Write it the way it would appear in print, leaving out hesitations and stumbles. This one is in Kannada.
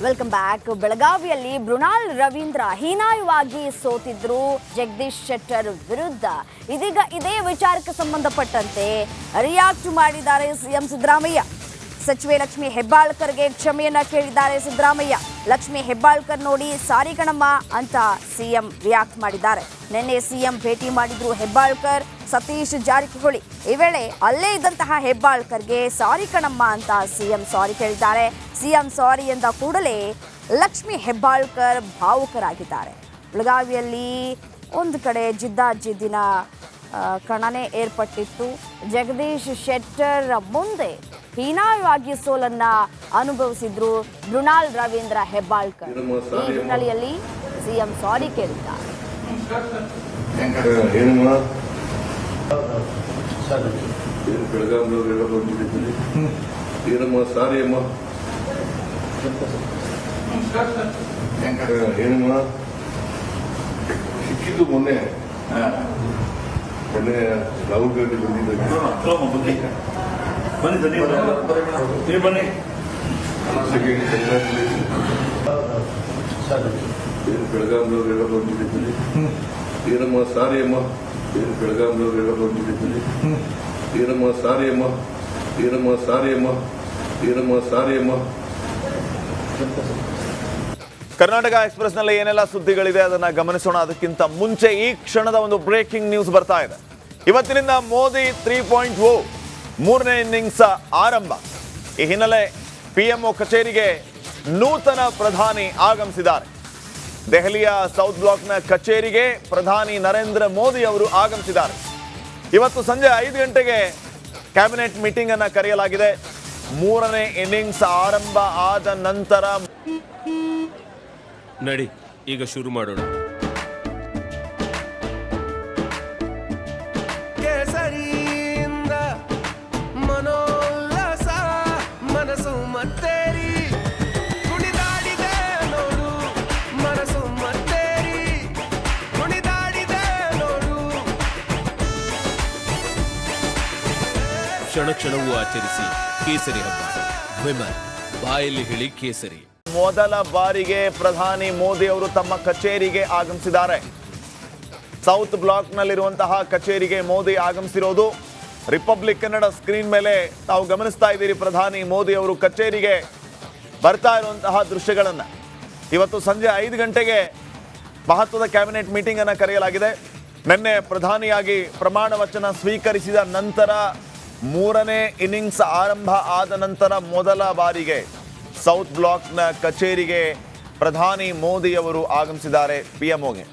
Welcome back. ಬೆಳಗಾವಿಯಲ್ಲಿ ಮೃಣಾಲ್ ರವೀಂದ್ರ ಹೀನಾಯವಾಗಿ ಸೋತಿದ್ರು ಜಗದೀಶ್ ಶೆಟ್ಟರ್ ವಿರುದ್ಧ. ಇದೀಗ ಇದೇ ವಿಚಾರಕ್ಕೆ ಸಂಬಂಧಪಟ್ಟಂತೆ ರಿಯಾಕ್ಟ್ ಮಾಡಿದ್ದಾರೆ ಸಿಎಂ ಸಿದ್ದರಾಮಯ್ಯ. ಸಚಿವೆ ಲಕ್ಷ್ಮಿ ಹೆಬ್ಬಾಳ್ಕರ್ಗೆ ಕ್ಷಮೆಯನ್ನ ಕೇಳಿದ್ದಾರೆ ಸಿದ್ದರಾಮಯ್ಯ. ಲಕ್ಷ್ಮಿ ಹೆಬ್ಬಾಳ್ಕರ್ ನೋಡಿ ಸಾರಿ ಕಣಮ್ಮ ಅಂತ ಸಿಎಂ ರಿಯಾಕ್ಟ್ ಮಾಡಿದ್ದಾರೆ. ನಿನ್ನೆ ಸಿಎಂ ಭೇಟಿ ಮಾಡಿದ್ರು ಹೆಬ್ಬಾಳ್ಕರ್, ಸತೀಶ್ ಜಾರಕಿಹೊಳಿ. ಈ ವೇಳೆ ಅಲ್ಲೇ ಇದ್ದಂತಹ ಹೆಬ್ಬಾಳ್ಕರ್ಗೆ ಸಾರಿ ಕಣಮ್ಮ ಅಂತ ಸಿಎಂ ಸಾರಿ ಕೇಳಿದ್ದಾರೆ. ಸಿಎಂ ಸಾರಿ ಎಂದ ಕೂಡಲೇ ಲಕ್ಷ್ಮಿ ಹೆಬ್ಬಾಳ್ಕರ್ ಭಾವುಕರಾಗಿದ್ದಾರೆ. ಬೆಳಗಾವಿಯಲ್ಲಿ ಒಂದು ಕಡೆ ಜಿದ್ದಾಜಿದ್ದಿನ ಕಣನೆ ಏರ್ಪಟ್ಟಿತ್ತು. ಜಗದೀಶ್ ಶೆಟ್ಟರ್ ಮುಂದೆ ಹೀನಾಯವಾಗಿ ಸೋಲನ್ನ ಅನುಭವಿಸಿದ್ರು ಮೃಣಾಲ್ ರವೀಂದ್ರ ಹೆಬ್ಬಾಳ್ಕರ್. ಈ ಹಿನ್ನೆಲೆಯಲ್ಲಿ ಸಿಎಂ ಸಾರಿ ಕೇಳಿದ್ದಾರೆ. ಸಿಕ್ಕಿದ್ದು ಮೊನ್ನೆ ರಾಹುಲ್ ಗಾಂಧಿ ಬನ್ನಿ ಬೆಳಗಾಂದವರೆಲ್ಲ ಬಂದಿದ್ದೀರಿ. ಏನಮ್ಮ ಸಾರಿ ಅಮ್ಮ, ಏನು ಬೆಳಗಾಂದವರೆಲ್ಲ ಬಂದಿದ್ದೀರಿ. ಏನಮ್ಮ ಸಾರಿ ಅಮ್ಮ, ಏನಮ್ಮ ಸಾರಿ ಅಮ್ಮ, ಏನಮ್ಮ ಸಾರಿ ಅಮ್ಮ. ಕರ್ನಾಟಕ ಎಕ್ಸ್ಪ್ರೆಸ್ ನಲ್ಲಿ ಏನೆಲ್ಲ ಸುದ್ದಿಗಳಿದೆ ಅದನ್ನ ಗಮನಿಸೋಣ. ಅದಕ್ಕಿಂತ ಮುಂಚೆ ಈ ಕ್ಷಣದ ಒಂದು ಬ್ರೇಕಿಂಗ್ ನ್ಯೂಸ್ ಬರ್ತಾ ಇದೆ. ಇವತ್ತಿನಿಂದ ಮೋದಿ 3.0 ಮೂರನೇ ಇನ್ನಿಂಗ್ಸ್ ಆರಂಭ. ಈ ಹಿನ್ನೆಲೆ ಪಿಎಂಒ ಕಚೇರಿಗೆ ನೂತನ ಪ್ರಧಾನಿ ಆಗಮಿಸಿದ್ದಾರೆ. ದೆಹಲಿಯ ಸೌತ್ ಬ್ಲಾಕ್ನ ಕಚೇರಿಗೆ ಪ್ರಧಾನಿ ನರೇಂದ್ರ ಮೋದಿ ಅವರು ಆಗಮಿಸಿದ್ದಾರೆ. ಇವತ್ತು ಸಂಜೆ 5 ಗಂಟೆಗೆ ಕ್ಯಾಬಿನೆಟ್ ಮೀಟಿಂಗ್ ಅನ್ನು ಕರೆಯಲಾಗಿದೆ. ಮೂರನೇ ಇನ್ನಿಂಗ್ಸ್ ಆರಂಭ ಆದ ನಂತರ ನಡಿ ಈಗ ಶುರು ಮಾಡೋಣ. ಕೇಸರಿಯಿಂದ ಮನೋಲ್ಲಾಸ ಮನಸ್ಸು ಮತ್ತೇರಿ ಕುಣಿದಾಡಿದೆ ನೋಡು, ಮನಸ್ಸು ಮತ್ತೇರಿ ಕುಣಿದಾಡಿದೆ ನೋಡು. ಕ್ಷಣ ಕ್ಷಣವೂ ಆಚರಿಸಿ ಕೇಸರಿ ಹಬ್ಬ. ವಿಮಲ್ ಬಾಯಲ್ಲಿ ಹೇಳಿ ಕೇಸರಿ. ಮೊದಲ ಬಾರಿಗೆ ಪ್ರಧಾನಿ ಮೋದಿ ಅವರು ತಮ್ಮ ಕಚೇರಿಗೆ ಆಗಮಿಸಿದ್ದಾರೆ. ಸೌತ್ ಬ್ಲಾಕ್ನಲ್ಲಿರುವಂತಹ ಕಚೇರಿಗೆ ಮೋದಿ ಆಗಮಿಸಿರೋದು ರಿಪಬ್ಲಿಕ್ ಕನ್ನಡ ಸ್ಕ್ರೀನ್ ಮೇಲೆ ತಾವು ಗಮನಿಸ್ತಾ ಇದ್ದೀರಿ. ಪ್ರಧಾನಿ ಮೋದಿ ಅವರು ಕಚೇರಿಗೆ ಬರ್ತಾ ಇರುವಂತಹ ದೃಶ್ಯಗಳನ್ನು. ಇವತ್ತು ಸಂಜೆ 5 ಗಂಟೆಗೆ ಮಹತ್ವದ ಕ್ಯಾಬಿನೆಟ್ ಮೀಟಿಂಗ್ ಅನ್ನು ಕರೆಯಲಾಗಿದೆ. ನಿನ್ನೆ ಪ್ರಧಾನಿಯಾಗಿ ಪ್ರಮಾಣ ವಚನ ಸ್ವೀಕರಿಸಿದ ನಂತರ ಮೂರನೇ ಇನ್ನಿಂಗ್ಸ್ ಆರಂಭ ಆದ ನಂತರ ಮೊದಲ ಬಾರಿಗೆ ಸೌತ್ ಬ್ಲಾಕ್ನ ಕಚೇರಿಗೆ ಪ್ರಧಾನಿ ಮೋದಿ ಅವರು ಆಗಮಿಸಿದ್ದಾರೆ ಪಿಎಂಒಗೆ.